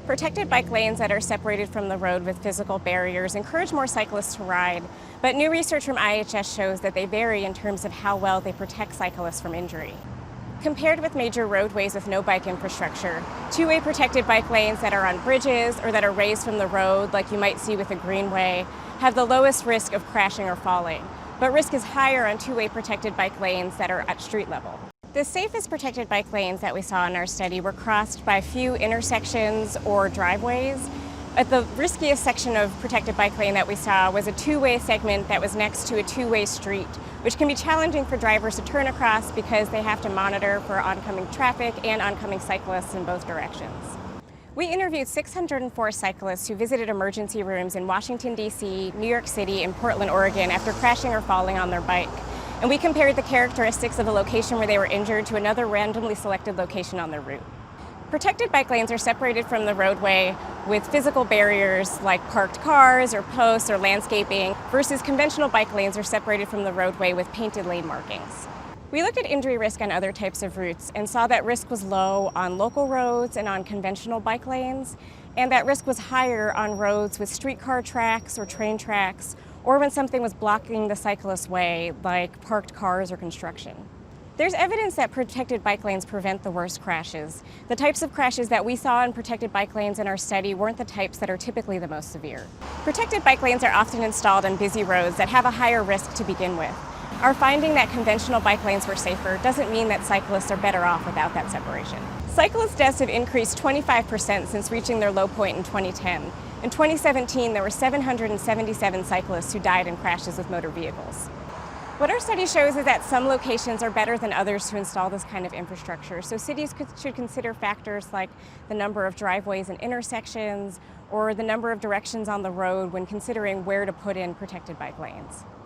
Protected bike lanes that are separated from the road with physical barriers encourage more cyclists to ride, but new research from IHS shows that they vary in terms of how well they protect cyclists from injury. Compared with major roadways with no bike infrastructure, two-way protected bike lanes that are on bridges or that are raised from the road, like you might see with a greenway, have the lowest risk of crashing or falling, but risk is higher on two-way protected bike lanes that are at street level. The safest protected bike lanes that we saw in our study were crossed by few intersections or driveways. But the riskiest section of protected bike lane that we saw was a two-way segment that was next to a two-way street, which can be challenging for drivers to turn across because they have to monitor for oncoming traffic and oncoming cyclists in both directions. We interviewed 604 cyclists who visited emergency rooms in Washington, D.C., New York City, and Portland, Oregon after crashing or falling on their bike. And we compared the characteristics of a location where they were injured to another randomly selected location on their route. Protected bike lanes are separated from the roadway with physical barriers like parked cars or posts or landscaping, versus conventional bike lanes are separated from the roadway with painted lane markings. We looked at injury risk on other types of routes and saw that risk was low on local roads and on conventional bike lanes, and that risk was higher on roads with streetcar tracks or train tracks, or when something was blocking the cyclist's way, like parked cars or construction. There's evidence that protected bike lanes prevent the worst crashes. The types of crashes that we saw in protected bike lanes in our study weren't the types that are typically the most severe. Protected bike lanes are often installed on busy roads that have a higher risk to begin with. Our finding that conventional bike lanes were safer doesn't mean that cyclists are better off without that separation. Cyclist deaths have increased 25% since reaching their low point in 2010. In 2017, there were 777 cyclists who died in crashes with motor vehicles. What our study shows is that some locations are better than others to install this kind of infrastructure. So cities should consider factors like the number of driveways and intersections or the number of directions on the road when considering where to put in protected bike lanes.